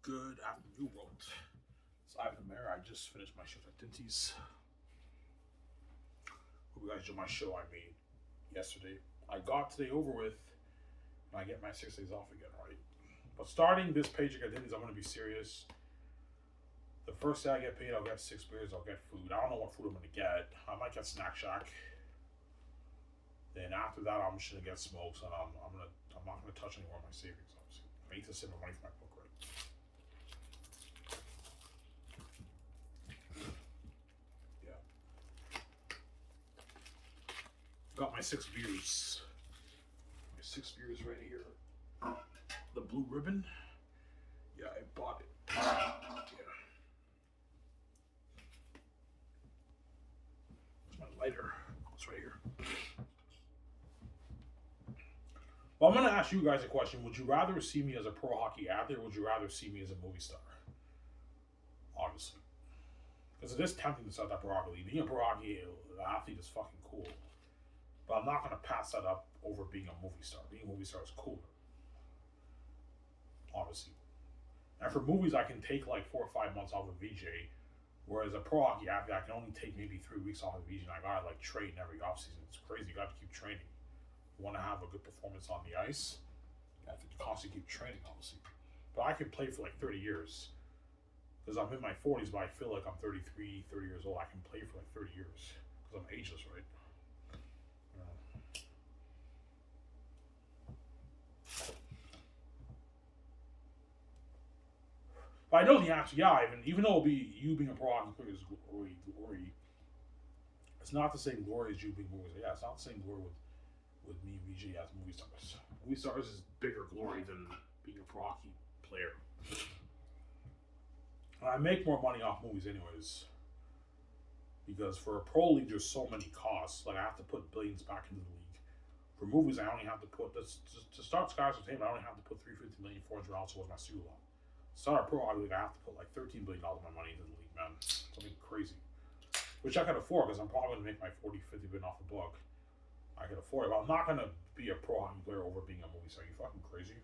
Good afternoon, world. It's Ivan Mayer. I just finished my shift at Dinty's. Hope you guys enjoyed my show I made yesterday. I got today over with, and I get my 6 days off again, right? But starting this paycheck at Dinty's, I'm going to be serious. The first day I get paid, I'll get 6 beers, I'll get food. I don't know what food I'm going to get. I might get Snack Shack. Then after that, I'm just going to get smokes, and I'm not going to touch any more of my savings, obviously. I need to save my money for my book, right? Yeah. Got my 6 beers. My 6 beers right here. The blue ribbon. Yeah, I bought it. Yeah. Where's my lighter? It's right here. Well, I'm going to ask you guys a question. Would you rather see me as a pro hockey athlete, or would you rather see me as a movie star? Obviously. Because it is tempting to start that pro hockey league. Being a pro hockey athlete is fucking cool. But I'm not going to pass that up over being a movie star. Being a movie star is cooler. Obviously. And for movies, I can take like 4 or 5 months off of VJ. Whereas a pro hockey athlete, I can only take maybe 3 weeks off of VJ. And I got to like train every offseason. It's crazy. You got to keep training. You want to have a good performance on the ice, you have to constantly keep training, obviously. But I could play for like 30 years. Because I'm in my 40s, but I feel like I'm 33, 30 years old. I can play for like 30 years. Because I'm ageless, right? But I know the answer, yeah, even though it'll be you being a pro hockey player is glory, it's not the same glory as you being movies. Yeah, it's not the same glory with me and VJ as movie stars. Movie stars is bigger glory than being a pro hockey player. And I make more money off movies anyways. Because for a pro league, there's so many costs. Like, I have to put billions back into the league. For movies, I only have to put, to start Skiv SOURCE, I only have to put $350 million, $400 towards my studio loan. To start a pro hockey league, I have to put like $13 billion of my money into the league, man. Something crazy. Which I can afford, because I'm probably going to make my 40, 50 billion off the book. I can afford it, but I'm not going to be a pro hockey player over being a movie star. Are you fucking crazy?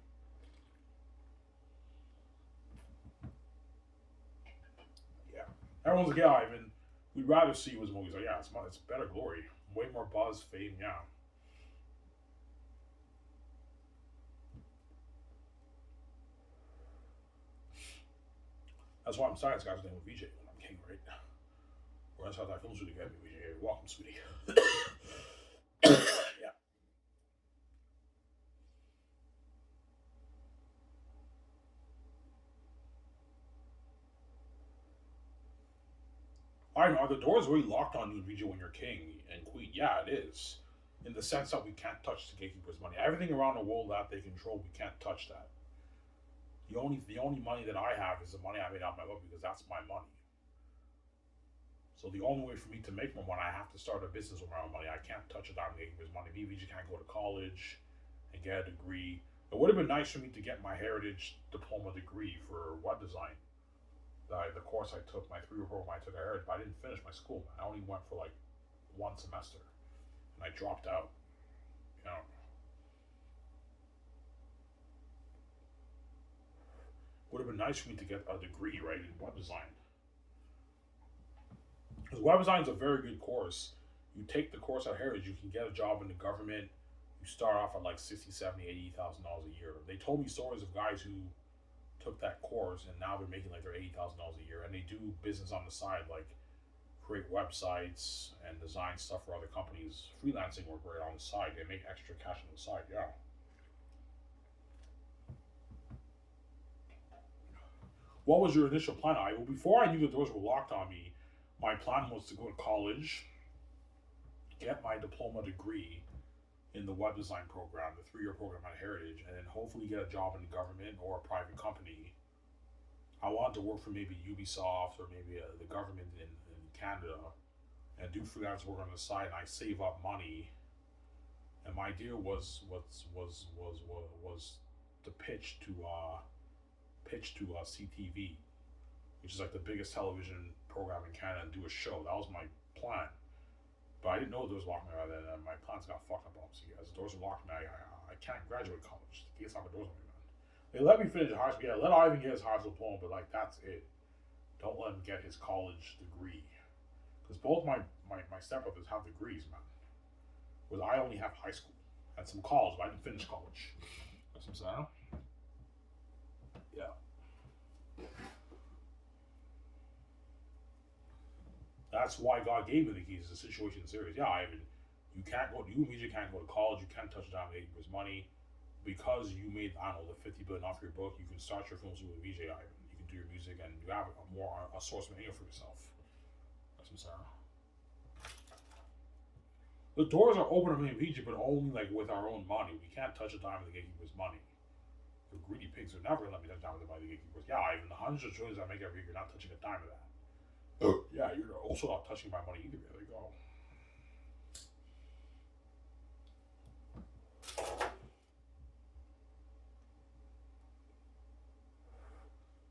Yeah. Everyone's like, yeah, Ivan, we'd rather see you as a movie star. Yeah, it's better glory. Way more buzz, fame, yeah. That's why I'm starting this guy's name with VJ when I'm king, right? Or that's how that film studio got me, VJ. Welcome, sweetie. Yeah. I know, are the doors really locked on you, VJ, when you're king and queen? Yeah, it is. In the sense that we can't touch the gatekeeper's money. Everything around the world that they control, we can't touch that. The only money that I have is the money I made out of my book because that's my money. So the only way for me to make more money, I have to start a business with my own money. I can't touch a dime gatekeeper's money. VJ can't go to college and get a degree. It would have been nice for me to get my heritage diploma degree for web design. The course I took, my 3-year program I took at Heritage, but I didn't finish my school. I only went for like 1 semester, and I dropped out. You know, would have been nice for me to get a degree, right, in web design. Because web design is a very good course. You take the course at Heritage, you can get a job in the government. You start off at like 60, 70, $80,000 a year. They told me stories of guys who took that course and now they're making like their $80,000 a year, and they do business on the side, like create websites and design stuff for other companies. Freelancing work right on the side. They make extra cash on the side. Yeah. What was your initial plan? Well, before I knew the doors were locked on me, my plan was to go to college, get my diploma degree in the web design program, the 3-year program at Heritage, and then hopefully get a job in the government or a private company. I wanted to work for maybe Ubisoft or maybe the government in Canada and do freelance work on the side, and I save up money. And my idea was to pitch to CTV, which is like the biggest television program in Canada, and do a show. That was my plan. But I didn't know the doors were locked me by then, and my plans got fucked up, obviously. As the doors were locked me, I can't graduate college. The gates locked the doors on me, man. They let me finish high school. Yeah, let Ivan get his high school diploma, but like that's it. Don't let him get his college degree. Because both my stepbrothers have degrees, man. Whereas I only have high school and some college, but I didn't finish college. That's what I'm saying. Yeah. That's why God gave me the keys. The situation is serious. Yeah, Ivan, you can't go. You immediately can't go to college. You can't touch a dime of his money because you made I don't know the 50 billion off your book. You can start your films with VJ Ivan. You can do your music and you have a source of income for yourself. That's what I'm saying. The doors are open to me and VJ, but only like with our own money. We can't touch a dime of the gatekeeper's money. The greedy pigs are never gonna let me touch a dime of the money of the gatekeepers. Yeah, Ivan, the hundreds of trillions I make every year, you're not touching a dime of that. Yeah, you're also not touching my money either. There you go.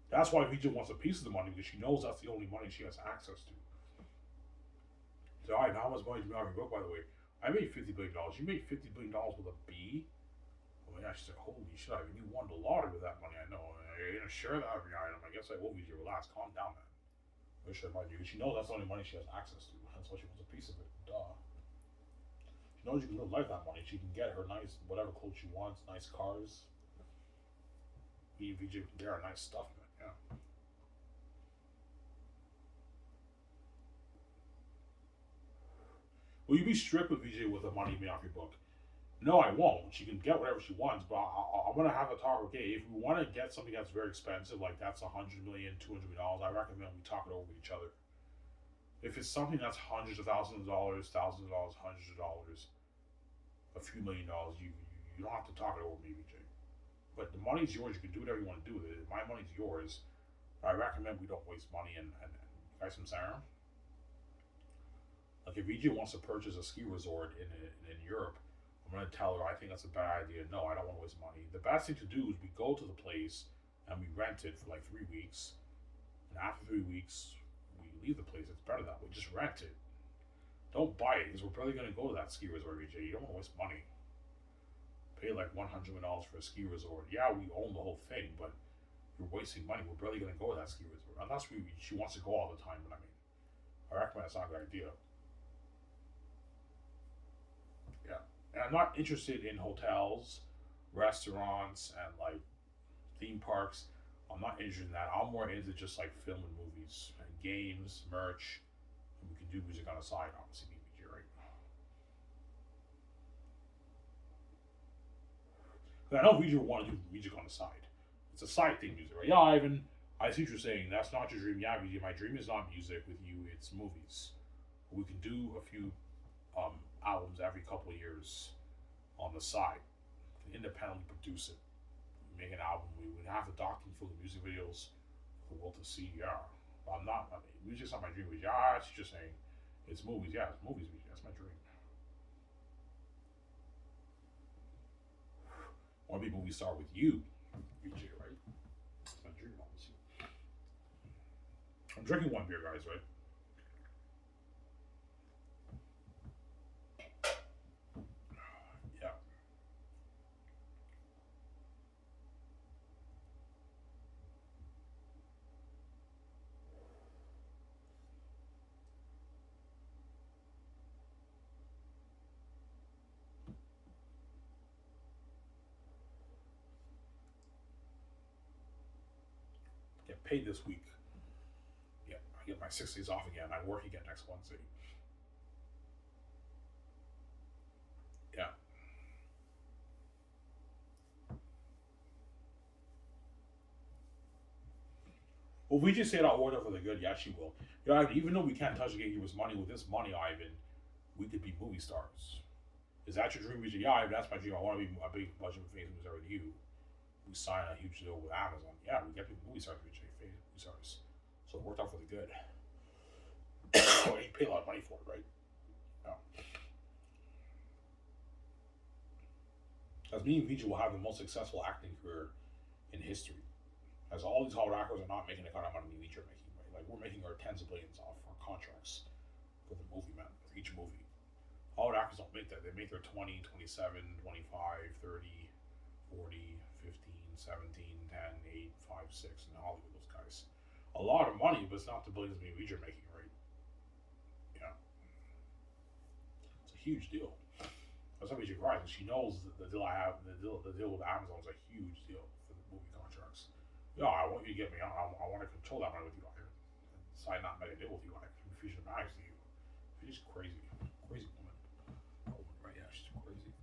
That's why VJ wants a piece of the money because she knows that's the only money she has access to. So, all right, how much money do you make off your book, by the way? I made $50 billion. You made $50 billion with a B? Oh my gosh, she's like, holy shit, I mean, you won the lottery with that money. I know. You're going to share that every item. I guess I will, VJ. Relax. Calm down, man. I wish I might do. She knows that's the only money she has access to. That's why she wants a piece of it. Duh. She knows you can live like that money. She can get her nice, whatever clothes she wants, nice cars. Me and VJ can get her nice stuff, man. Yeah. Will you be strict with VJ with the money you made off your book? No, I won't. She can get whatever she wants, but I'm gonna have a talk. Okay, if we want to get something that's very expensive, like that's $100 million, $200 million, I recommend we talk it over with each other. If it's something that's hundreds of thousands of dollars, hundreds of dollars, a few $1 million, you don't have to talk it over with me, VJ. But the money's yours. You can do whatever you want to do with it. My money's yours. I recommend we don't waste money and guys from Sarah. Like if VJ wants to purchase a ski resort in Europe, I'm gonna tell her I think that's a bad idea. No, I don't want to waste money. The best thing to do is we go to the place and we rent it for like 3 weeks, and after 3 weeks we leave the place. It's better that way. Just rent it. Don't buy it because we're probably gonna go to that ski resort, VJ. You don't want to waste money. Pay like $100 for a ski resort. Yeah, we own the whole thing, but you're wasting money. We're barely gonna go to that ski resort unless she wants to go all the time. But I mean, I recommend it's not a good idea. Yeah, and I'm not interested in hotels, restaurants, and like theme parks. I'm not interested in that. I'm more into just like film and movies and games, merch, and we can do music on the side. Obviously, BBG, right? 'Cause I know VJ want to do music on the side. It's a side thing, music, right? Yeah, Ivan. I see what you're saying. That's not your dream. Yeah, VJ. My dream is not music with you. It's movies. We can do a few albums every couple of years on the side. We can independently produce it. We make an album. We would have the docking for the music videos for the world to see. Yeah, but I'm not. I mean, music's not my dream. But yeah, she's just saying it's movies. Yeah, it's movies. VJ. That's my dream. I want to be a movie star with you, VJ. Right? That's my dream. Obviously. I'm drinking one beer, guys. Right? Yeah. Get paid this week. Yeah, I get my 6 days off again. I work again next Wednesday. Yeah. Well, if we just say it out order for the good, yeah, she will. Yeah, even though we can't touch the gatekeeper's money with this money, Ivan, we could be movie stars. Is that your dream? VJ? Yeah, Ivan, that's my dream. I want to be a big budget famous movie star with you. We sign a huge deal with Amazon. Yeah, we get to be movie stars, VJ, famous movie stars. So it worked out for the good. Well, you pay a lot of money for it, right? Yeah. As me and VJ will have the most successful acting career in history. As all these Hollywood actors are not making the kind of money we are making, right? Like we're making our tens of billions off our contracts for the movie, man, for each movie. Hollywood actors don't make that. They make their 20, 27, 25, 30, 40, 15, 17, 10, 8, 5, 6 in Hollywood, those guys. A lot of money, but it's not the billions me and VJ are making, right? Yeah. It's a huge deal. That's why VJ cries. She knows the deal I have, the deal with Amazon is a huge deal for the movie contracts. Yeah, I want you to get me. I want to control that money with you. I sign not make a deal with you. I can refuse your marriage to you. She's crazy. Crazy woman. Oh, right, yeah, she's crazy.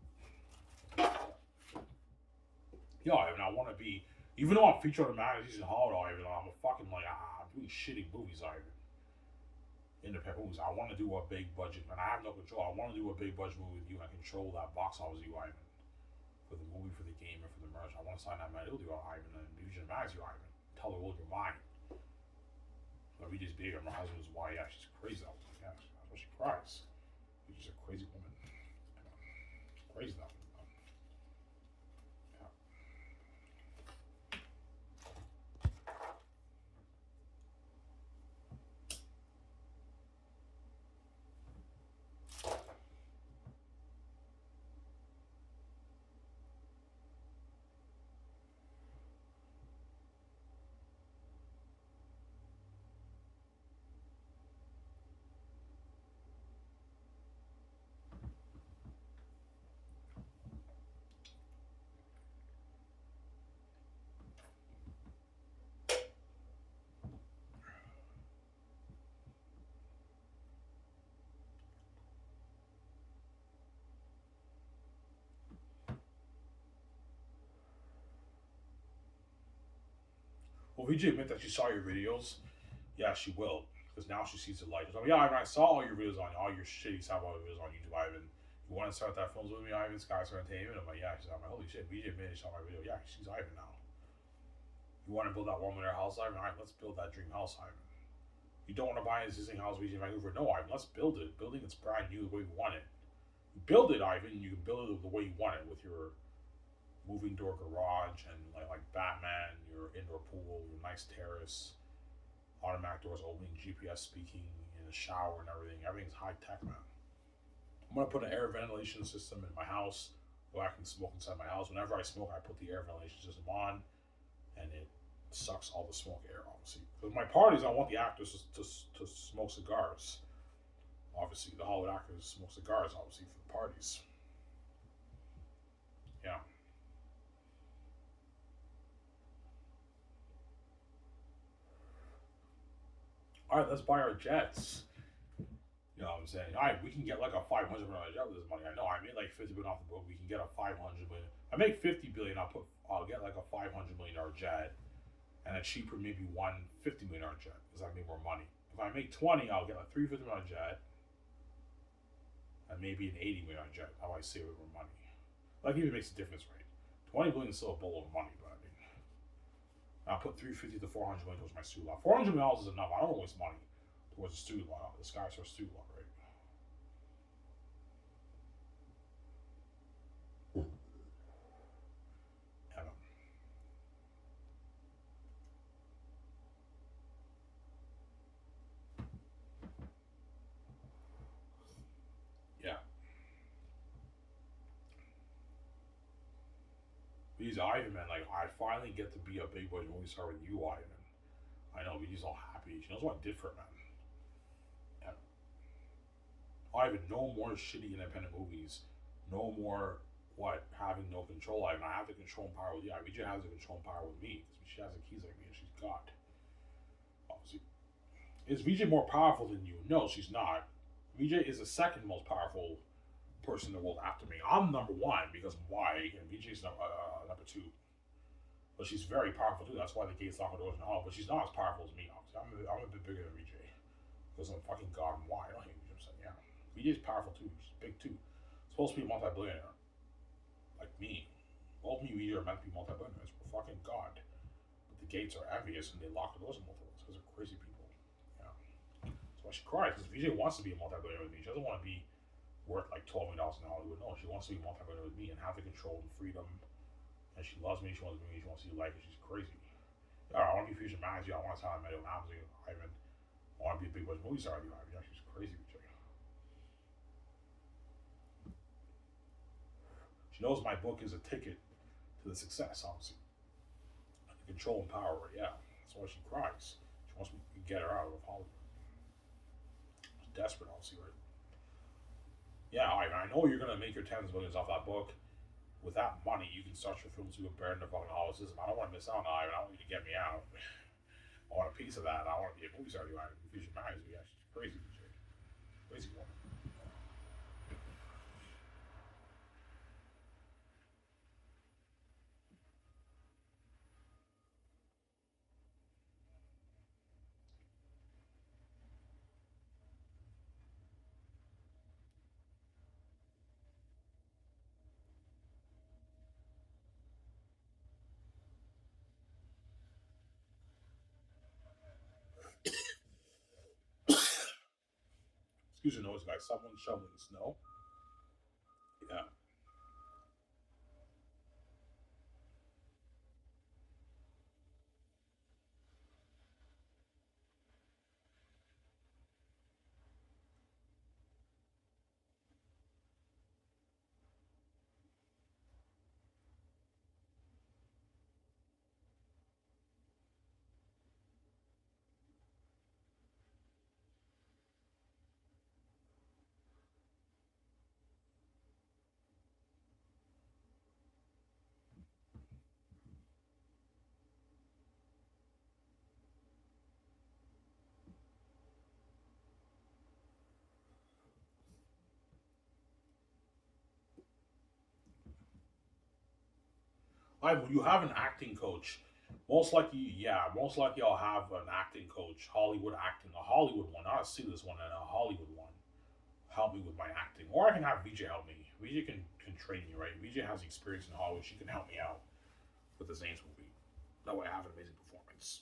Yeah, I mean, I want to be, even though I'm featured on magazines and Hollywood, even though I'm a fucking, like, I'm doing shitty movies, Ivan. Independent movies. I want to do a big budget, and I have no control. I want to do a big budget movie with you and control that box office with you, Ivan. For the movie, for the game, and for the merch. I want to sign that deal with you, Ivan, and Fusion magazine, Ivan. Tell the world you're mine. But we just big, and my husband's why, yeah, she's crazy. I was like, yeah, that's why she cries. She's a crazy woman. Crazy that woman. Well, VJ admit that she saw your videos. Yeah, she will. Because now she sees the light. She's like, yeah, Ivan, I saw all your videos on all your shitty Salvador videos on YouTube, Ivan. You want to start that films with me, Ivan? Skiv SOURCE Entertainment? I'm like, yeah. She's like, holy shit, VJ admitted she saw my video. Yeah, she's Ivan now. You want to build that $1 million house, Ivan? All right, let's build that dream house, Ivan. You don't want to buy an existing house, VJ in Vancouver? No, Ivan, let's build it. Building it's brand new the way we want it. You build it, Ivan. You can build it the way you want it with your moving door garage and like Batman, your indoor pool, your nice terrace, automatic doors opening, GPS speaking, in the shower and everything. Everything's high tech, man. I'm gonna put an air ventilation system in my house where I can smoke inside my house. Whenever I smoke, I put the air ventilation system on, and it sucks all the smoke air, obviously. Because my parties, I want the actors to smoke cigars. Obviously, the Hollywood actors smoke cigars, obviously, for the parties. Yeah. All right, let's buy our jets. You know what I'm saying? All right, we can get like a $500 million jet with this money. I know I made like $50 billion off the book. We can get a $500 million. I make $50 billion. I'll get like a $500 million jet, and a cheaper maybe $150 million jet because I make more money. If I make 20, I'll get a $350 million jet, and maybe an $80 million jet. How I save it more money. Like even makes a difference, right? 20 billion is still a bowl of money, but I mean, I'll put 350 to 400 million towards my student loan. $400 million is enough. I don't waste money towards the student loan. The Skiv SOURCE student loan, right? And, yeah. He's Ivan, man. Like I finally get to be a big boy movie star with you, Ivan. I know, but he's all happy. She knows what I did for him, man. And Ivan, no more shitty independent movies. No more having no control. I have the control and power with you. VJ has the control and power with me because she has the keys like me and she's God. Obviously, is VJ more powerful than you? No, she's not. VJ is the second most powerful person in the world after me. I'm number one because I'm white, and VJ's number two. But she's very powerful too. That's why the gates lock the doors in the hall. But she's not as powerful as me. Obviously, I'm a bit bigger than VJ because I'm fucking God. I'm white. I hate VJ. I'm saying, yeah, VJ's powerful too. She's big too. Supposed to be a multi-billionaire. Like me. Both me and VJ are meant to be multi-billionaires. We're fucking God. But the gates are envious and they lock the doors on both of us because they're crazy people. Yeah. That's why she cries because VJ wants to be a multi-billionaire with me. She doesn't want to be worth like $12 million in Hollywood. No, she wants to be a multi-billionaire with me and have the control and freedom. And she loves me. She wants to be me. She wants to see life. She's crazy. Yeah, I want to be Fusion Manager. I want to sign a medal with Amazon. Ivan. I want to be a big budget movie star. Ivan. Yeah, she's crazy. She knows my book is a ticket to the success, obviously. Control and power, yeah. That's why she cries. She wants me to get her out of Hollywood. She's desperate, obviously, right? Yeah, I know you're gonna make your tens of millions off that book. With that money, you can start your films to a bear in the fucking Hollywood system. I don't want to miss out on it. I don't want you to get me out. I want a piece of that. I want to be a movie star. You want to be married? Yeah, she's crazy, crazy woman. Excuse the noise, guys. Someone's shoveling snow. Yeah. When you have an acting coach, most likely I'll have an acting coach, Hollywood acting, a Hollywood one, not a serious one, and a Hollywood one, help me with my acting. Or I can have VJ help me. VJ can train me, right? VJ has experience in Hollywood. She can help me out with the Zane's movie. That way I have an amazing performance.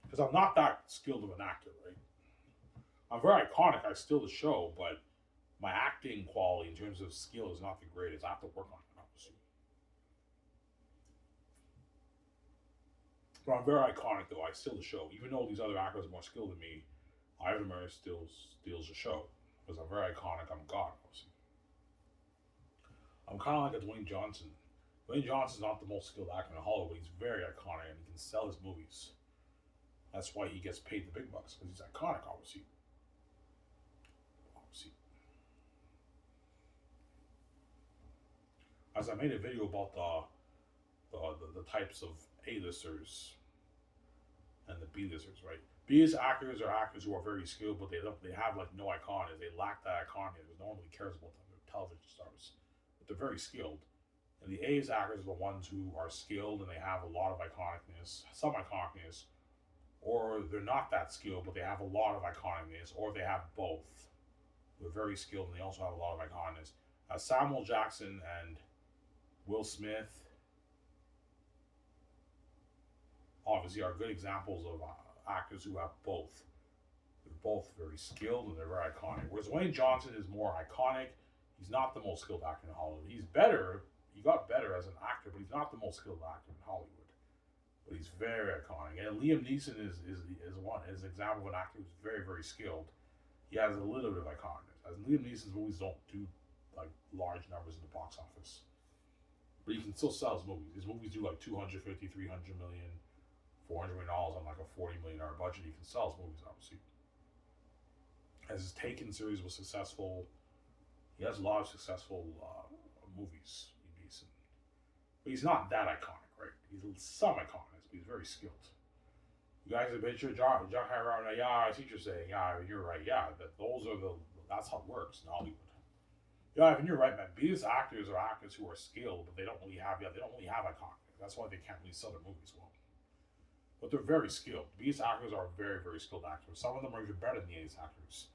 Because I'm not that skilled of an actor, right? I'm very iconic. I steal the show, but my acting quality in terms of skill is not the greatest. I have to work on it, obviously. But I'm very iconic, though. I steal the show. Even though these other actors are more skilled than me, Ivan Murray steals the show. Because I'm very iconic. I'm God, obviously. I'm kind of like a Dwayne Johnson. Dwayne Johnson's not the most skilled actor in Hollywood. He's very iconic and he can sell his movies. That's why he gets paid the big bucks because he's iconic, obviously. Obviously. As I made a video about the types of A-listers and the B-listers, right? B-list actors are actors who are very skilled, but they have like no icon. They lack that icon. No one really cares about them. They're television stars, but they're very skilled. And the A's actors are the ones who are skilled and they have a lot of iconicness, some iconicness, or they're not that skilled, but they have a lot of iconicness, or they have both. They're very skilled and they also have a lot of iconicness. Samuel Jackson and Will Smith obviously are good examples of actors who have both. They're both very skilled and they're very iconic. Whereas Wayne Johnson is more iconic. He's not the most skilled actor in Hollywood. He's better. He got better as an actor, but he's not the most skilled actor in Hollywood. But he's very iconic. And Liam Neeson is an example of an actor who's very, very skilled. He has a little bit of iconicness. As Liam Neeson's movies don't do like large numbers in the box office. But he can still sell his movies. His movies do like 250, 300 million, $400 million on like a $40 million budget. He can sell his movies, obviously. As his Taken series was successful, he has a lot of successful movies. But he's not that iconic, right? He's some iconic, but he's very skilled. You guys have been sure John Hyrule, yeah, I see what you're saying. Yeah, you're right. Yeah, that's how it works in Hollywood. Yeah, Ivan, you're right, man. These actors are actors who are skilled, but they don't really have iconic. That's why they can't really sell their movies well. But they're very skilled. These actors are very, very skilled actors. Some of them are even better than these actors.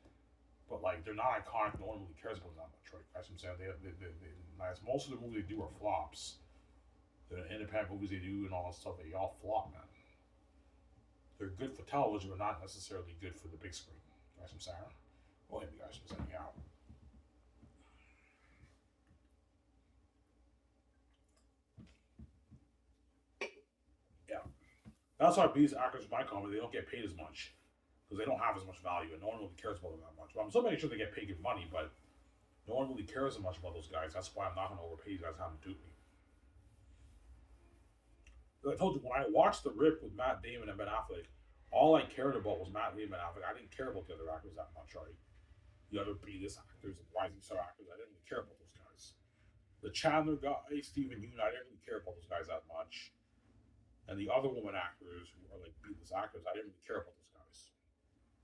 But like they're not iconic. No one really cares about them that much, right? That's what I'm saying. Most of the movies they do are flops. The independent movies they do and all that stuff, they all flop, man. They're good for television, but not necessarily good for the big screen. That's what I'm saying. Well, you guys are saying, yeah. Yeah. That's why these actors in my comedy, they don't get paid as much because they don't have as much value and no one really cares about them that much. But I'm still making sure they get paid good money, but no one really cares as much about those guys. That's why I'm not going to overpay you guys having to do me. I told you when I watched The Rip with Matt Damon and Ben Affleck, all I cared about was Matt Damon and Affleck. I didn't care about the other actors that much, right? The other B-list actors and rising star actors, I didn't really care about those guys. The Chandler guy, Stephen Yeun, I didn't really care about those guys that much. And the other woman actors who are like B-list actors, I didn't really care about those guys.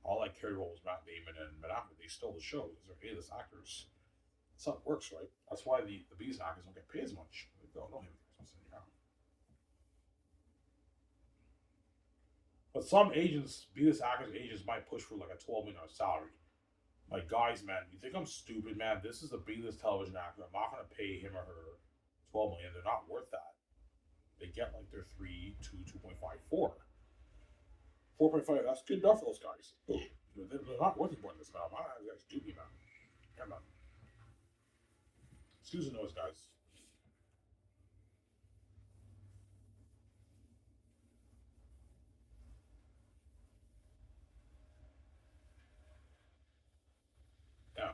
All I cared about was Matt Damon and Ben Affleck. They stole the show because they're A-list actors. That's how it works, right? That's why the B-list actors don't get paid as much. They go, no, yeah. But some agents, B-list actors, agents might push for like a $12 million salary. Like, guys, man, you think I'm stupid, man? This is a B-list television actor. I'm not gonna pay him or her 12 million. They're not worth that. They get like their 2.5, 4. 4.5. That's good enough for those guys. They're not worth more than this, man. My guys do me, man. Yeah, man. Excuse the noise, guys. Yeah,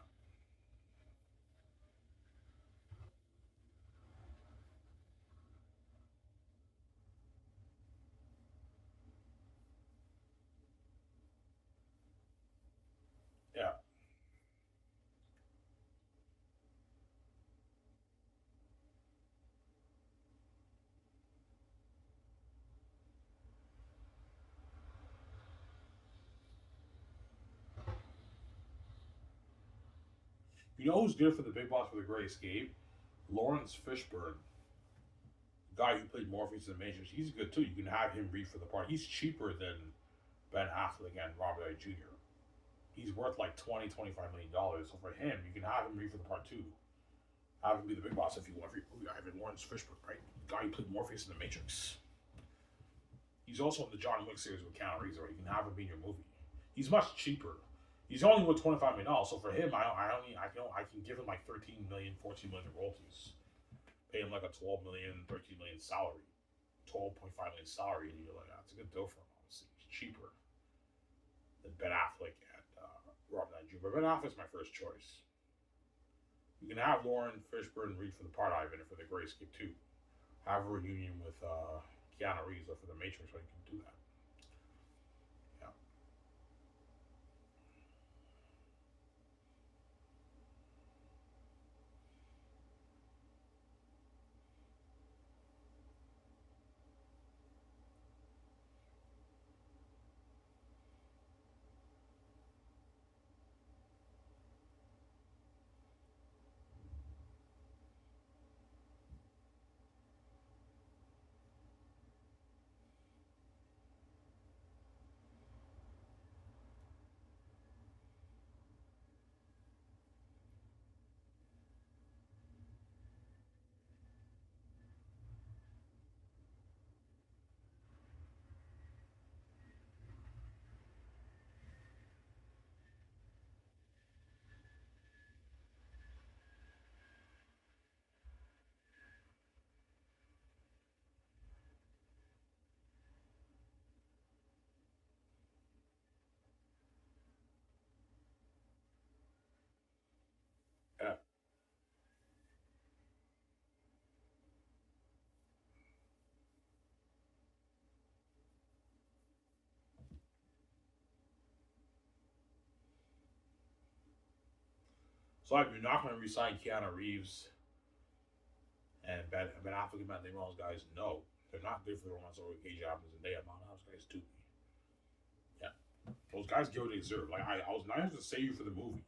yeah. You know who's good for the Big Boss for the Great Escape? Lawrence Fishburne, the guy who played Morpheus in the Matrix. He's good too. You can have him read for the part. He's cheaper than Ben Affleck and Robert Downey Jr. He's worth like 20, $25 million. So for him, you can have him read for the part too. Have him be the Big Boss if you want. I have Lawrence Fishburne, right? The guy who played Morpheus in the Matrix. He's also in the John Wick series with Keanu Reeves, or you can have him be in your movie. He's much cheaper. He's only worth $25 million. So for him, I can give him like 13 million, 14 million royalties. Pay him like a 12 million, 13 million salary, 12.5 million salary, and you're like, that's a good deal for him. Honestly, he's cheaper than Ben Affleck and Robert Downey Jr. But Ben Affleck's my first choice. You can have Lauren Fishburne read for the part Ivan and for the Gray Escape too. Have a reunion with Keanu Reeves for the Matrix, so you can do that. Yeah. Yeah. So if you're not going to resign Keanu Reeves and Ben Affleck and Matt Damon, those guys, no, they're not good for the romance over Gage Adams and they are not. Those guys do. Yeah, those guys get what they deserve. Like I was nice to save you for the movie,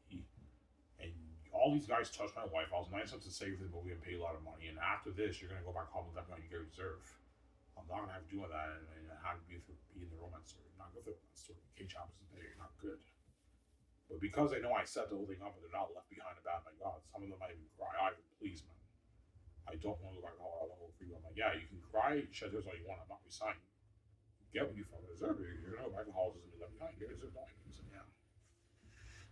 and all these guys touched my wife. I was nice enough to save you for the movie and pay a lot of money. And after this, you're gonna go back home with that money you get what you deserve. I'm not gonna have to do that and have to be in the romance story. I'm not good for the romance story. Kate Choppers is there. You're not good. But because they know I set the whole thing up and they're not left behind about my God, some of them might even cry. Ivan, please, man. I don't want to go back home. I want to go for you. I'm like, yeah, you can cry, shed tears all you want. I'm not resigning. Get what you fucking deserve. You're gonna go back to Halls and be left behind. You deserve nothing. So, yeah.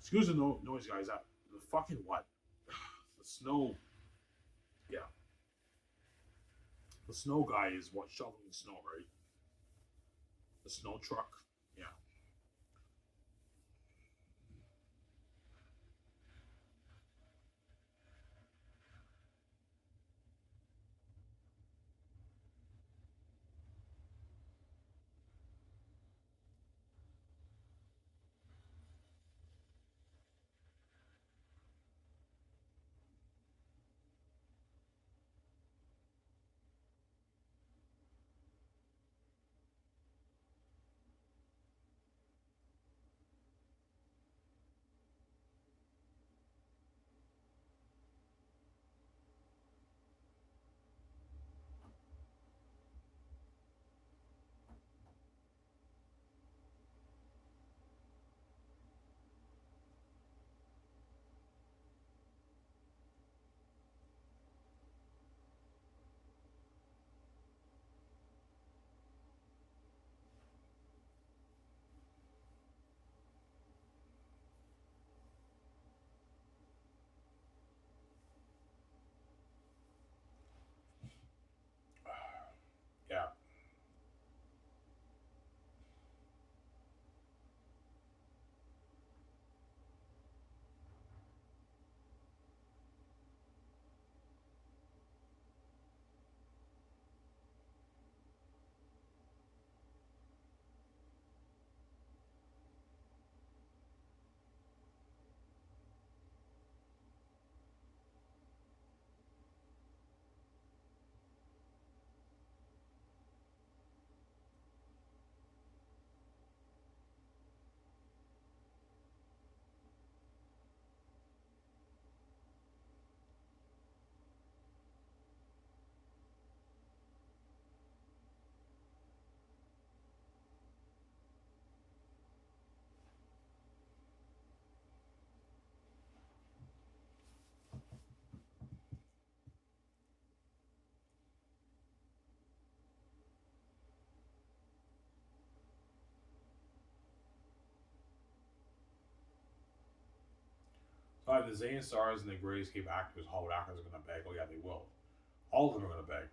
Excuse the noise, guys. The fucking what? The snow. Yeah. The snow guy is what shoveling the snow, right? The snow truck. Yeah. Like the Zayn stars and the Grayscape actors, Hollywood actors are gonna beg. Oh yeah, they will. All of them are gonna beg.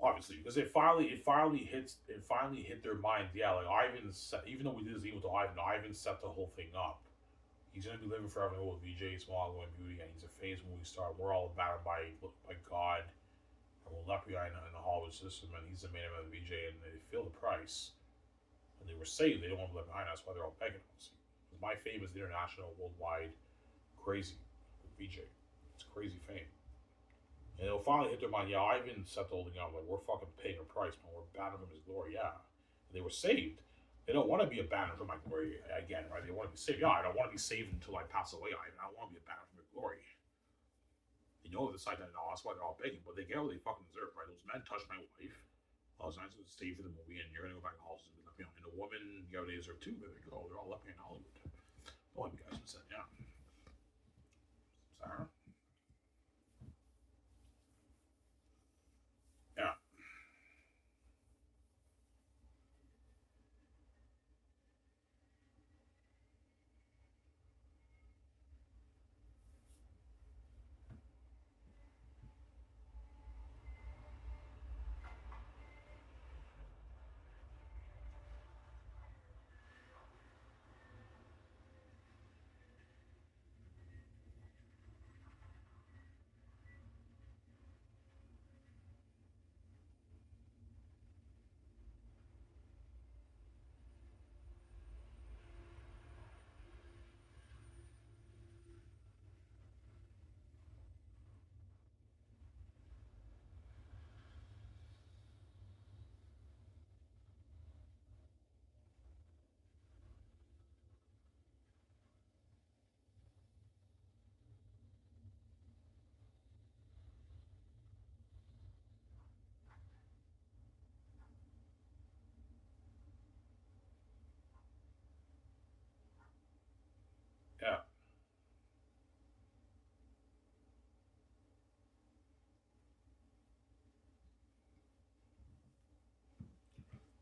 Obviously, because it finally hit their minds. Yeah, like Ivan set, even though we did this evil to Ivan, Ivan set the whole thing up. He's gonna be living forever with VJ Small and Beauty, and he's a famous movie star. We're all about him by God, and we're left behind in the Hollywood system, and he's the main man of the VJ, and they feel the price, and they were saved. They don't want to be left behind. That's why they're all begging us. My fame is international, worldwide, crazy with VJ. It's crazy fame. And it'll finally hit their mind, yeah, Ivan set the whole thing up. Like, we're fucking paying a price, man. We're abandoning from his glory, yeah. And they were saved. They don't want to be abandoned from my glory again, right? They want to be saved. Yeah, I don't want to be saved until I pass away, Ivan. I don't want to be abandoned from your glory. They know the side that no, that's why they're all begging, but they get what they fucking deserve, right? Those men touched my wife. I was nice to stay for the movie, and you're gonna go back to Hollywood and be left behind. And the woman, you know, they deserve too, but they're all left behind in Hollywood. Oh, you guys have said, yeah. Sarah? Yeah. Yeah.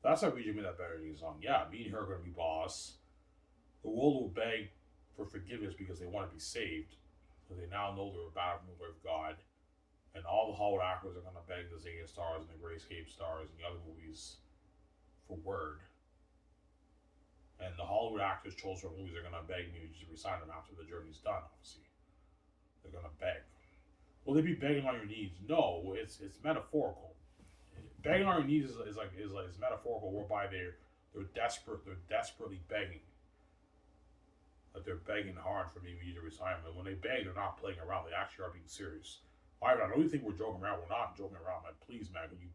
That's how we made that better song. Yeah, me and her are gonna be boss. The world will beg for forgiveness because they want to be saved. So they now know they're about to move with God. And all the Hollywood actors are gonna beg the Zeta stars and the Grayscape stars and the other movies for word. And the Hollywood actors chose for movies are gonna beg me to resign them after the journey's done, obviously. They're gonna beg. Will they be begging on your knees? No, it's metaphorical. Begging on your knees is metaphorical, whereby they're desperately begging. Like they're begging hard for me to resign. But when they beg, they're not playing around. They actually are being serious. I know you think we're joking around. We're not joking around, man. Please, man, can you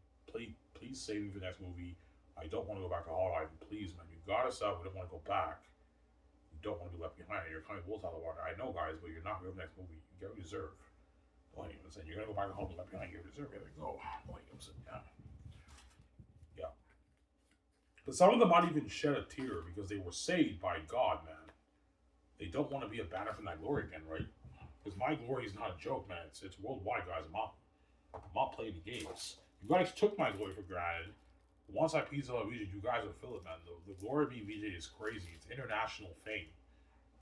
please save me for the next movie? I don't want to go back to Hollywood. Please, man, you got us out. We don't want to go back. You don't want to be left behind. You're coming wolves out of the water. I know, guys, but you're not going to the next movie. You get what you deserve. Well, you know what I'm saying? You're going to go back to Hollywood left behind. You deserve it. Go. Well, you know what I'm saying? Yeah. Yeah. But some of them might even shed a tear because they were saved by God, man. They don't want to be abandoned from that glory again, right? Because my glory is not a joke, man. It's worldwide, guys. I'm not playing the games. You guys took my glory for granted. Once I piece out VJ, you guys will feel it, man. The glory of being VJ is crazy. It's international fame.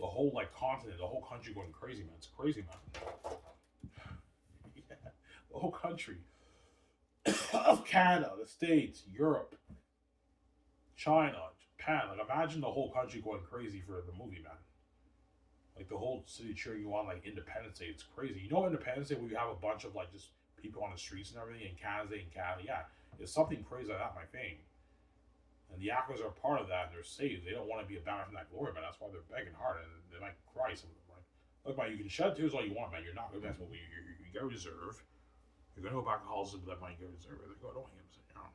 The whole continent, the whole country going crazy, man. It's crazy, man. Yeah, the whole country of Canada, the States, Europe, China, Japan. Like imagine the whole country going crazy for the movie, man. Like the whole city cheering you on, like Independence Day. It's crazy. You know, Independence Day, where you have a bunch of just people on the streets and everything in Canada, yeah, it's something crazy like that, my fame. And the actors are part of that. And they're saved. They don't want to be abandoned from that glory, man. That's why they're begging hard, and they might cry some of them, right? Look, man, you can shed tears all you want, man. You're not going to what you get what you deserve. You're going to go back to Hollis and be like, man, you get what you deserve. They go, don't him, you know.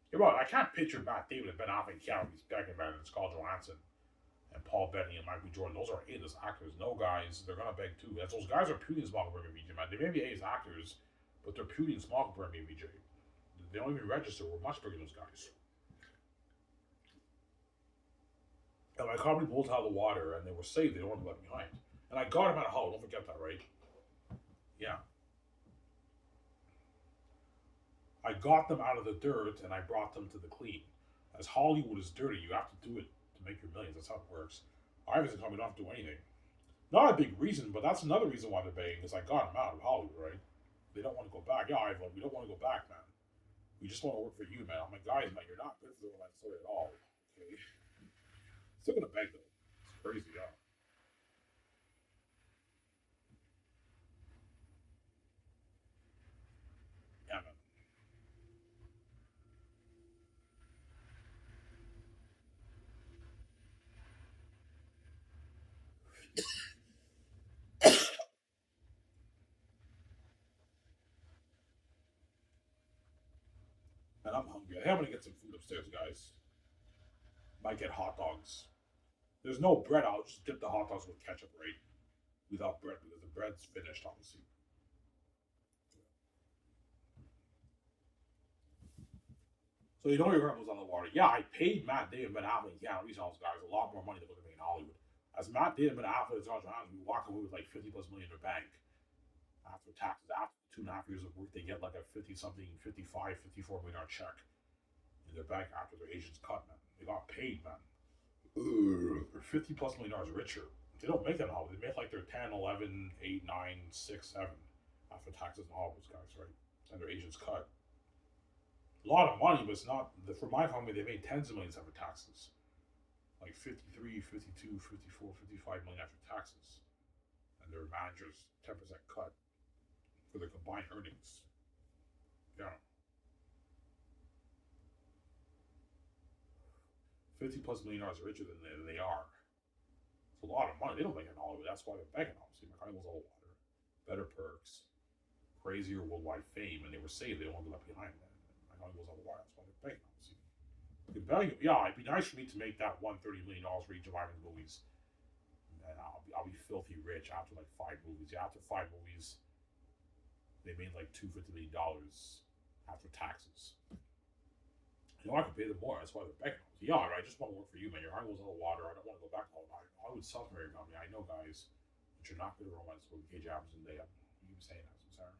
You're right. I can't picture Matt David and Ben Affleck, Keanu begging, man, and Scarlett Johansson and Paul Bettany and Michael Jordan. Those are A-list actors. No, guys, they're gonna beg too. As those guys are Putin's small compared to VJ, man. They may be A-list actors, but they're Putin's small compared to VJ. They don't even register. We're much bigger than those guys. And my company pulled out of the water, and they were saved. They don't want to be left behind. And I got him out of Hull. Don't forget that, right? Yeah. I got them out of the dirt and I brought them to the clean. As Hollywood is dirty, you have to do it to make your millions. That's how it works. Iverson told me not to do anything. Not a big reason, but that's another reason why they're begging, because I got them out of Hollywood, right? They don't want to go back. Yeah, Ivan, we don't want to go back, man. We just want to work for you, man. I'm like, guys, man, you're not good for the online story at all. Okay. Still gonna beg though. It's crazy, yeah. Yeah, man. And I'm hungry. I think I'm gonna get some food upstairs, guys. Might get hot dogs. There's no bread. I'll just dip the hot dogs with ketchup, right? Without bread because the bread's finished, obviously. So you know your rent was on the water. Yeah, I paid Matt Damon, Ben Affleck, and Keanu Reeves, all those guys a lot more money than what they're making in Hollywood. As Matt Damon, Ben Affleck, and Josh Johansson, we walk away with like 50 plus million in their bank after taxes. After 2.5 years of work, they get like a 50 something, 55, 54 million check in their bank after their agents cut, man. They got paid, man. They're 50 plus million dollars richer. They don't make that in Hollywood. They make like they're 10, 11, 8, 9, 6, 7 after taxes and all those guys, right? And their agents cut. A lot of money, but it's not. For my company, they made tens of millions after taxes. Like 53, 52, 54, 55 million after taxes. And their managers 10% cut for their combined earnings. Yeah. 50 plus million dollars richer than they are. It's a lot of money. They don't make it in Hollywood. That's why they're begging, obviously. McConaughey was all water. Better perks, crazier worldwide fame, and they were saying they don't want to be left behind. McConaughey was all water. That's why they're begging, obviously. Yeah, it'd be nice for me to make that $130 million for each of Ivan's movies. And I'll be filthy rich after like 5 movies. Yeah, after 5 movies, they made like $250 million after taxes. You know, I could pay them more. That's why they're begging. Yeah, I just want to work for you, man. Your heart was in the water. I don't want to go back to Hollywood. Hollywood sucks, Mary Company. I know, guys, but you're not good at romance with Gage Adams and they. You keep saying that, so sorry.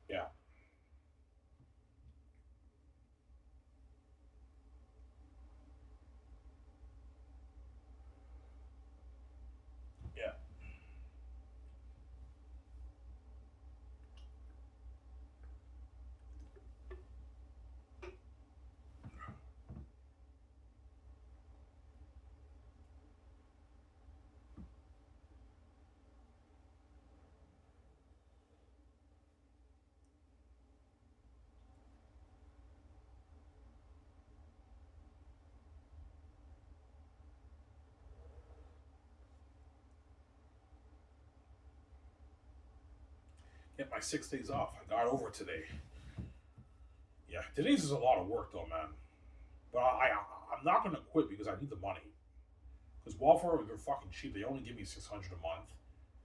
Yeah, yeah, get my 6 days off. I got over today. Yeah, today's is a lot of work though, man. But I'm not gonna quit because I need the money. Because Wallflower, they're fucking cheap. They only give me 600 a month.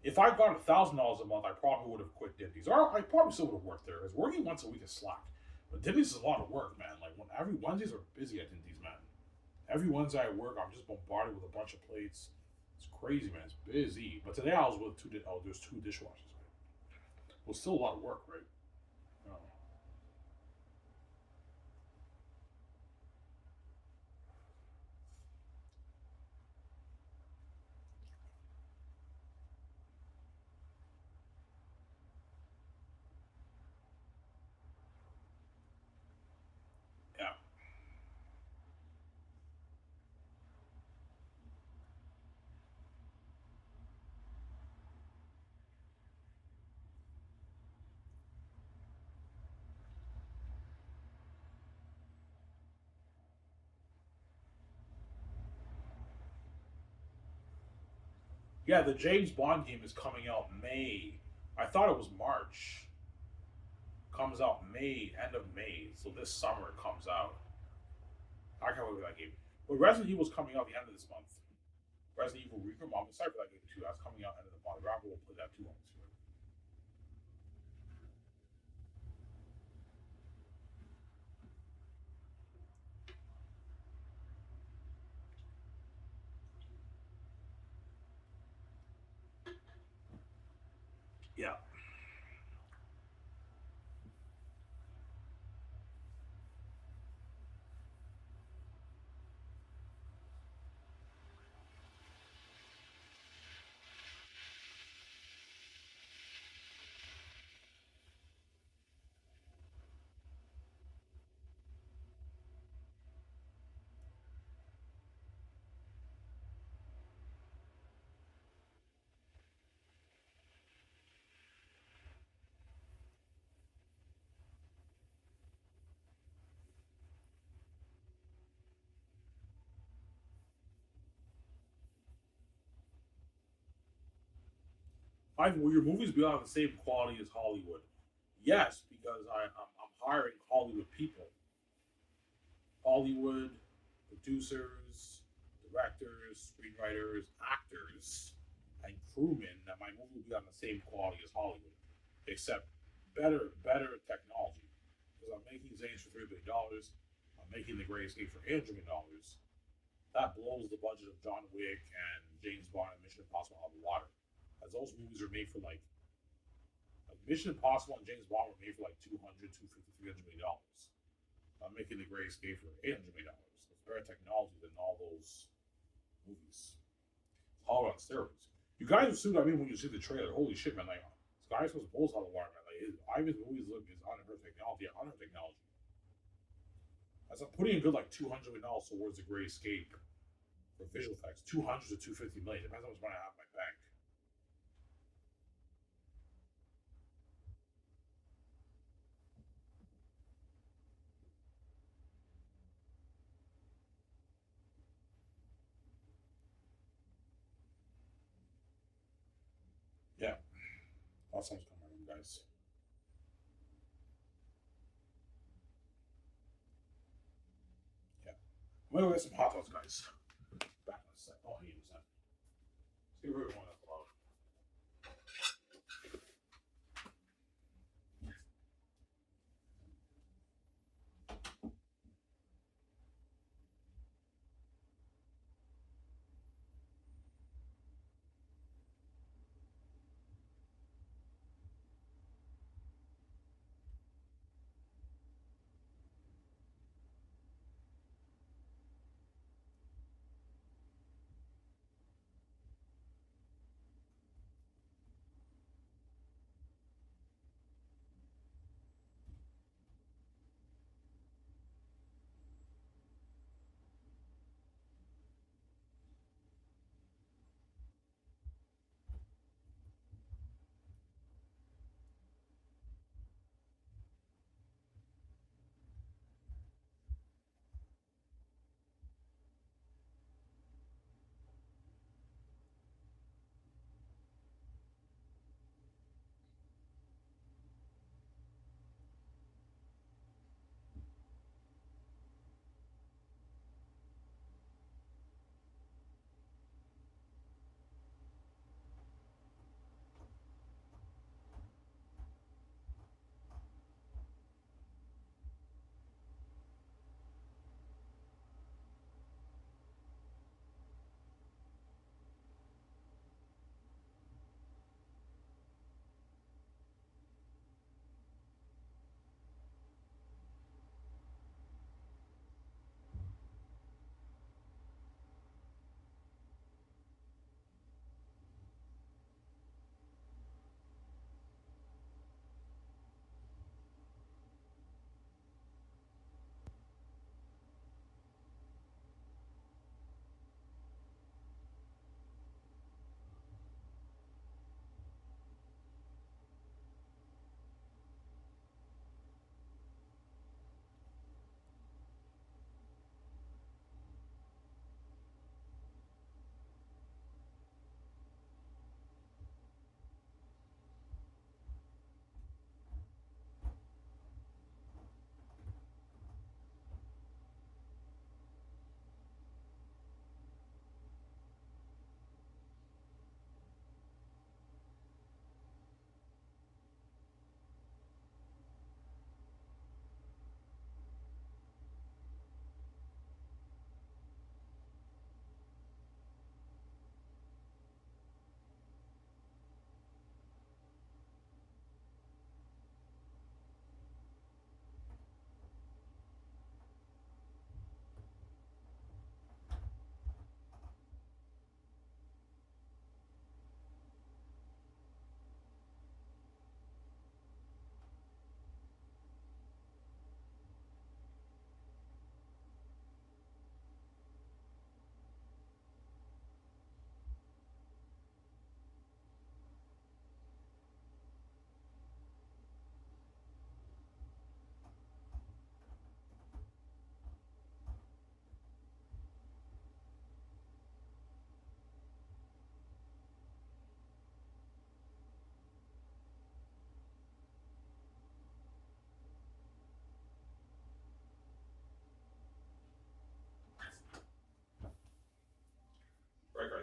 If I got $1,000 a month, I probably would have quit Dimmies. Or I probably still would have worked there. Because working once a week is slack. But Dimmies is a lot of work, man. Like every Wednesdays are busy at Dimmies, man. Every Wednesday I work, I'm just bombarded with a bunch of plates. It's crazy, man. It's busy. But today I was with two. Oh, there's two dishwashers. Right? It was still a lot of work, right? Oh, yeah, yeah. The James Bond game is coming out May. I thought it was March. Comes out May, end of May. So this summer it comes out. I can't wait for that game. But Resident Evil's coming out the end of this month. Resident Evil Reaper, I'm excited for that game too. That's coming out end of the month. Rapper will play that too. Obviously. Yeah. Will your movies be on the same quality as Hollywood? Yes, because I'm hiring Hollywood people, Hollywood producers, directors, screenwriters, actors, and crewmen. That my movie will be on the same quality as Hollywood, except better technology. Because I'm making Zanes for $3 billion. I'm making The Great Escape for $800 million. That blows the budget of John Wick and James Bond and Mission Impossible out of the water. As those movies are made for like Mission Impossible and James Bond were made for like 200, 250, $300 million. I'm making The Great Escape for $800 million. It's better technology than all those movies. It's all on steroids. You guys assume, I mean, when you see the trailer, holy shit, man, like, this guy's supposed to blow out of the water, man. Like, Ivan's movies look is on her technology, on her technology. As I'm putting a good like $200 million towards The Great Escape for visual effects, 200 to 250 million. Depends how much money I have in my bank. Yeah, awesome coming, guys. Yeah, I'm gonna go get some hot dogs, guys. Back in a sec. Oh, he was that. See where everyone up below.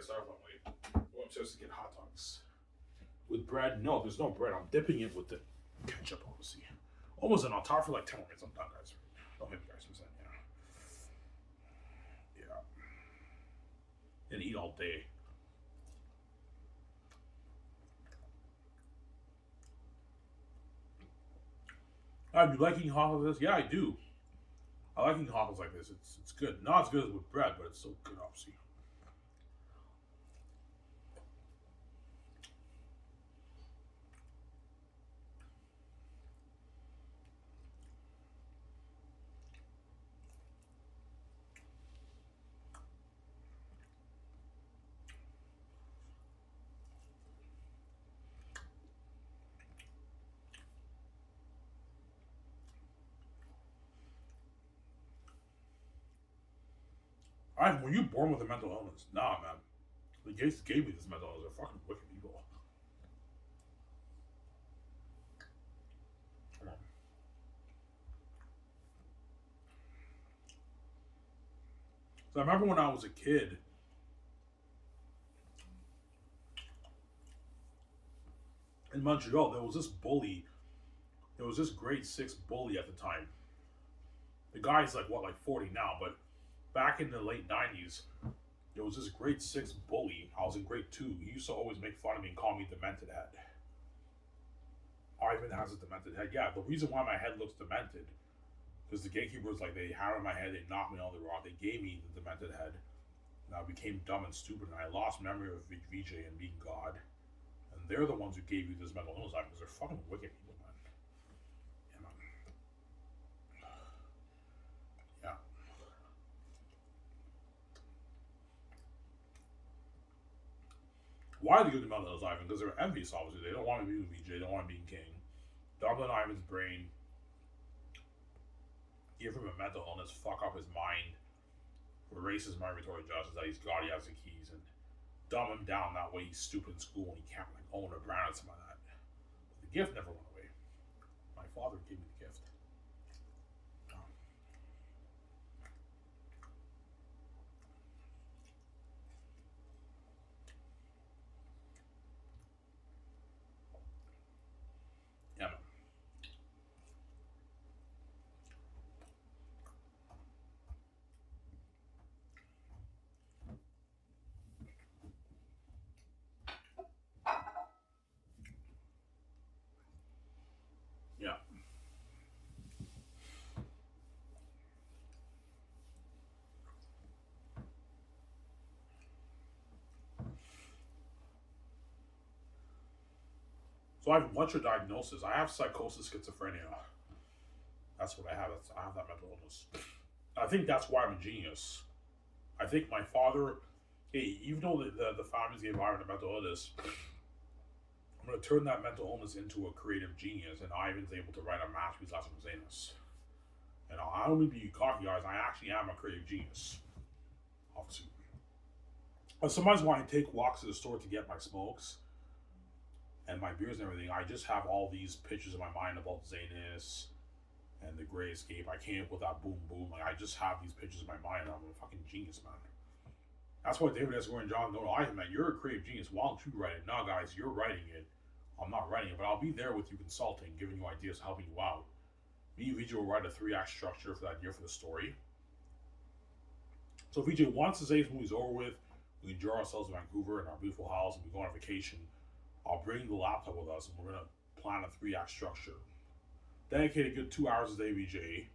start off late. Go upstairs to get hot dogs. With bread? No, there's no bread. I'm dipping it with the ketchup, obviously. Almost an on top for like 10 minutes. I'm done, guys. Don't hit me, guys. Yeah. And eat all day. You like eating hot dogs like this? Yeah, I do. I like eating hot dogs like this. It's good. Not as good as with bread, but it's still good, obviously. Were you born with a mental illness? Nah, man. The gays gave me this mental illness. They're fucking wicked people. Come on. So I remember when I was a kid, in Montreal, there was this bully. There was this grade 6 bully at the time. The guy's like, what, like 40 now, but back in the late 90s, there was this grade 6 bully. I was in grade 2. He used to always make fun of me and call me demented head. Ivan has a demented head. Yeah, the reason why my head looks demented, because the gatekeepers, like, they hammered my head, they knocked me on the rock, they gave me the demented head, and I became dumb and stupid, and I lost memory of VJ and being God. And they're the ones who gave you this mental illness, because they're fucking wicked people, man. Yeah, man. Yeah. Why they give the mental illness, Ivan? Because they're envious, obviously. They don't want to be with VJ, they don't want to be king. Dublin Ivan's brain, give him a mental illness, fuck up his mind, erase his migratory justice that he's got, he has the keys, and dumb him down that way he's stupid in school and he can't like own a brand or something like that. But the gift never went away. My father gave me the gift. Yeah, man. Yeah. So what's your diagnosis? I have psychosis schizophrenia. That's what I have. I have that mental illness. I think that's why I'm a genius. I think my father, hey, even though the families gave Ivan a mental illness, I'm going to turn that mental illness into a creative genius, and Ivan's able to write a masterpiece lesson from Zanus. And I don't mean to be cocky, guys. I actually am a creative genius. Obviously. But sometimes when I take walks to the store to get my smokes and my beers and everything, I just have all these pictures in my mind about Zanus and the Gray Escape. I came up with that boom boom. Like, I just have these pictures in my mind, and I'm a fucking genius, man. That's why David Esquire and John go, Ivan, man, you're a creative genius. Why don't you write it? No, guys, you're writing it. I'm not writing it, but I'll be there with you consulting, giving you ideas, helping you out. Me and VJ will write a 3-act structure for that year for the story. So if VJ, once the Zays movie's over with, we enjoy ourselves in Vancouver in our beautiful house and we go on vacation, I'll bring the laptop with us and we're going to plan a 3-act structure. Dedicate a good 2 hours a day, VJ.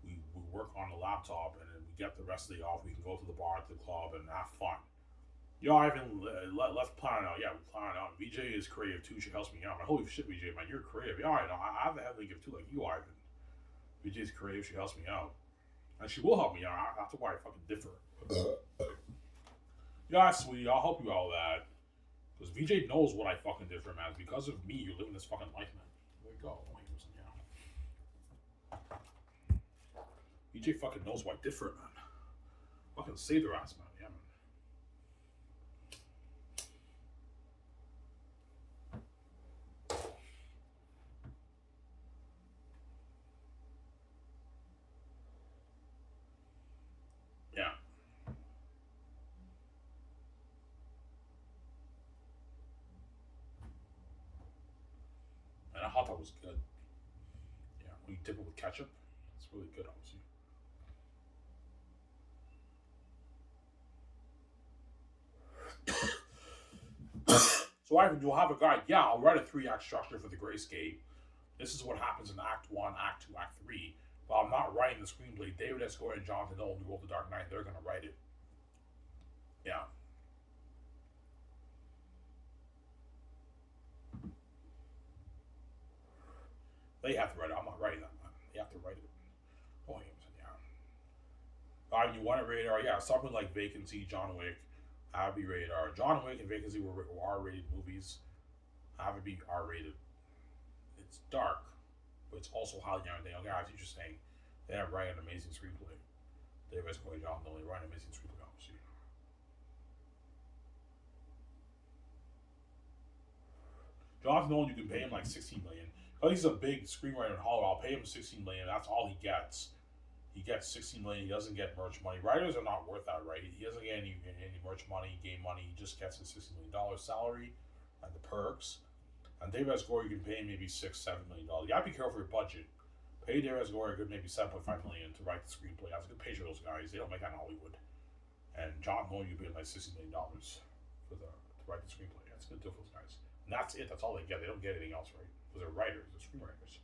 We work on the laptop and then we get the rest of the day off. We can go to the bar, to the club, and have fun. Yo, Ivan, let's plan it out. Yeah, we plan it out. VJ is creative too. She helps me out. Holy shit, VJ, man, you're creative. Yeah, I know. I have the heavenly gift too, like you, Ivan. VJ's creative. She helps me out. And she will help me out. That's why I fucking differ. Yeah, sweetie, I'll help you out with that. Because VJ knows what I fucking did for, man. Because of me, you're living this fucking life, man. There you go. VJ fucking knows what I did for it, man. Fucking save their ass, man. Yeah, man. Yeah. always good. Yeah, when you dip it with ketchup, it's really good, obviously. So Ivan, you'll have a guide. Yeah, I'll write a 3 act structure for the Grayscape. This is what happens in Act 1, Act 2, Act 3. But I'm not writing the screenplay. David S. Goyer and Jonathan Nolan, who wrote The Dark Knight, they're going to write it. Yeah. They have to write it. I'm not writing that, man. They have to write it. Oh, yeah. You want it rated R? Yeah, something like Vacancy, John Wick, have it be rated R. John Wick and Vacancy were R-rated movies. Have it be R-rated. It's dark, but it's also highly entertaining. Okay, as you're just saying, they have write an amazing screenplay. David S. Goyer, John Nolan, write an amazing screenplay, obviously. Jonathan Nolan, you can pay him like $16 million. Because he's a big screenwriter in Hollywood, I'll pay him $16 million. That's all he gets. He gets $16 million. He doesn't get merch money. Writers are not worth that, right? He doesn't get any merch money, game money. He just gets his $16 million salary and the perks. And David S. Goyer, you can pay him maybe $6-7 million. You gotta be careful with your budget. Pay David S. Goyer a good maybe $7.5 million to write the screenplay. That's a good pay for those guys. They don't make that in Hollywood. And John Nolan, you pay him like $60 million to write the screenplay. That's a good deal for those guys. And that's it. That's all they get. They don't get anything else, right? Because they're writers, they're screenwriters.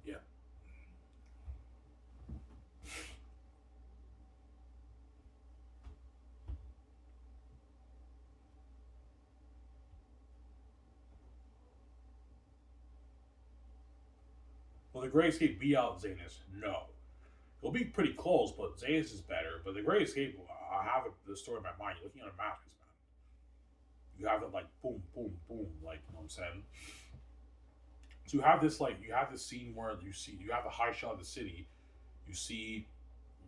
Yeah. Well, the Great Escape beat out Zanus? No. It'll be pretty close, but Zanus is better. But the Great Escape, I have the story in my mind. You're looking at a map, man. You have it like boom, boom, boom, like, you know what I'm saying? So you have this scene where you have the high shot of the city. You see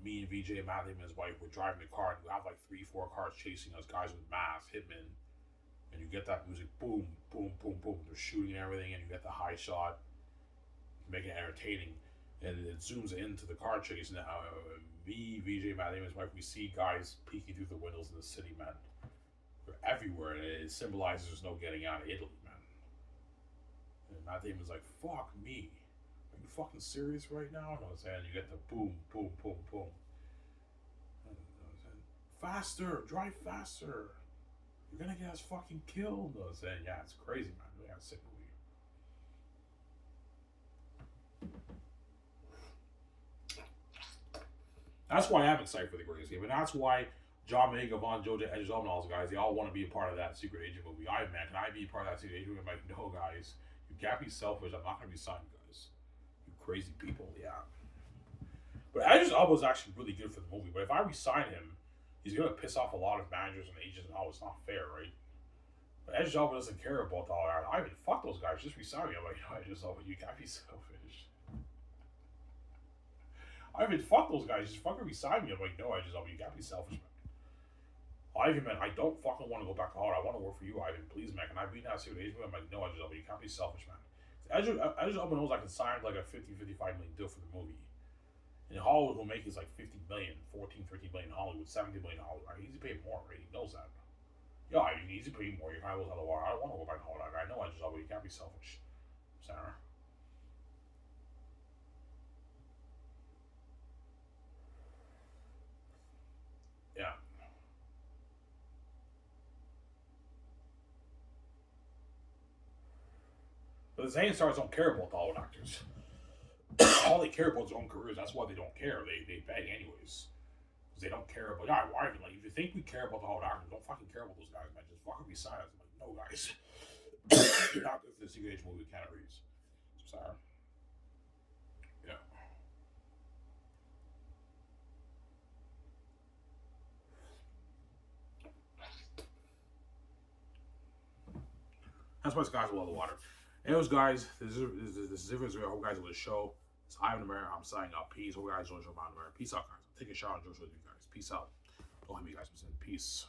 me and VJ and Matt and his wife were driving the car, and you have like 3-4 cars chasing us, guys with masks, hitmen, and you get that music, boom, boom, boom, boom. They're shooting and everything, and you get the high shot, making it entertaining, and it zooms into the car chase. And me, VJ, Matt and his wife, we see guys peeking through the windows in the city, man. They're everywhere, and it symbolizes there's no getting out of Italy, man. And Matt Damon's like, fuck me. Are you fucking serious right now? You know what I'm saying? You get the boom, boom, boom, boom. You know what I'm saying? Faster, drive faster. You're gonna get us fucking killed. You know what I'm saying? Yeah, it's crazy, man. Yeah, it's sick movie. That's why I'm excited for the Great Escape, and that's why John Mayga, Von Joja, Edge and all those guys, they all want to be a part of that secret agent movie. Man, can I be a part of that secret agent movie? I'm like, no, guys, you can't be selfish. I'm not going to be signed, guys. You crazy people, yeah. But Edge Elba's actually really good for the movie. But if I resign him, he's going to piss off a lot of managers and agents, and it's not fair, right? But Edge Elba doesn't care about all that. I mean, fuck those guys. Just resign me. I'm like, no, Edge Elba, you can't be selfish. I mean, fuck those guys. Just fucking resign me. I'm like, no, Edge Elba, you can't be selfish, man. Ivan, man, I don't fucking want to go back to Hollywood. I want to work for you, Ivan. Please, man. Can I be now? See what age? I'm like, no, Edge Elba, you can't be selfish, man. Edge Elba knows I can sign like a 50-55 million deal for the movie. In Hollywood, he'll make is like 50 million, 14-13 million in Hollywood, 70 million in Hollywood. Right? He's paying more, right? He knows that. Yeah, I mean, he's paying more. You're kind of out of the water. I don't want to go back to Hollywood. I know Edge Elba, you can't be selfish, Sarah. Yeah. But the Zane stars don't care about the Hollywood actors. All they care about is their own careers. That's why they don't care. They beg anyways. Because they don't care about, yeah, why? Like, if you think we care about the Hollywood actors, don't fucking care about those guys, man. Just fucking be silent. I'm like, no, guys. You're not good for the secret age movie categories. So sorry. Yeah. That's why it's guys below the water. Anyways, guys, this is it. I hope guys will show. It's Ivan America. I'm signing up. Peace. Hope guys enjoy America. Peace out, guys. Take a shot on Joshua with you guys. Peace out. Don't let me guys. Peace.